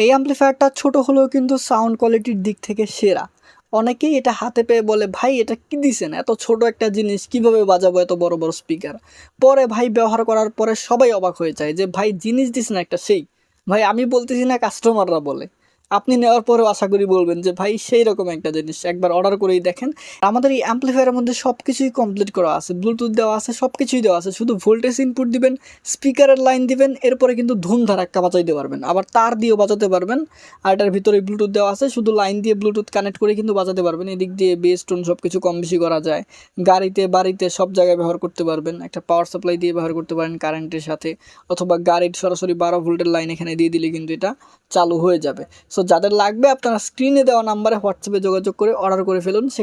এই অ্যাম্পলিফায়ারটা ছোট হলেও কিন্তু সাউন্ড কোয়ালিটির দিক থেকে সেরা। অনেকেই এটা হাতে পেয়ে বলে, ভাই এটা কি দিছেন, এত ছোট একটা জিনিস কিভাবে বাজাবো এত বড় বড় স্পিকার। পরে ভাই ব্যবহার করার পরে সবাই অবাক হয়ে যায় যে ভাই জিনিস দিছেন একটা সেই। ভাই আমি বলতেছি না, কাস্টমাররা বলে। আপনি নেওয়ার পরেও আশা করি বলবেন যে ভাই সেই রকম একটা জিনিস, একবার অর্ডার করেই দেখেন। আমাদের এই অ্যাম্পলিফায়ারের মধ্যে সব কিছুই কমপ্লিট করা আছে, ব্লুটুথ দেওয়া আছে, সব কিছুই দেওয়া আছে। শুধু ভোল্টেজ ইনপুট দিবেন, স্পিকারের লাইন দিবেন, এরপরে কিন্তু ধুমধারাক্কা বাজাইতে পারবেন, আবার তার দিয়েও বাজাতে পারবেন। আর এটার ভিতরে ব্লুটুথ দেওয়া আছে, শুধু লাইন দিয়ে ব্লুটুথ কানেক্ট করে কিন্তু বাজাতে পারবেন। এদিক দিয়ে বেস টোন সব কিছু কম বেশি করা যায়। গাড়িতে বাড়িতে সব জায়গায় ব্যবহার করতে পারবেন। একটা পাওয়ার সাপ্লাই দিয়ে ব্যবহার করতে পারেন কারেন্টের সাথে, অথবা গাড়ির সরাসরি 12 ভোল্টের লাইন এখানে দিয়ে দিলে কিন্তু এটা চালু হয়ে যাবে। সো যাদের লাগবে আপনারা স্ক্রিনে দেওয়া নাম্বারে হোয়াটসঅ্যাপে যোগাযোগ করে অর্ডার করে ফেলুন।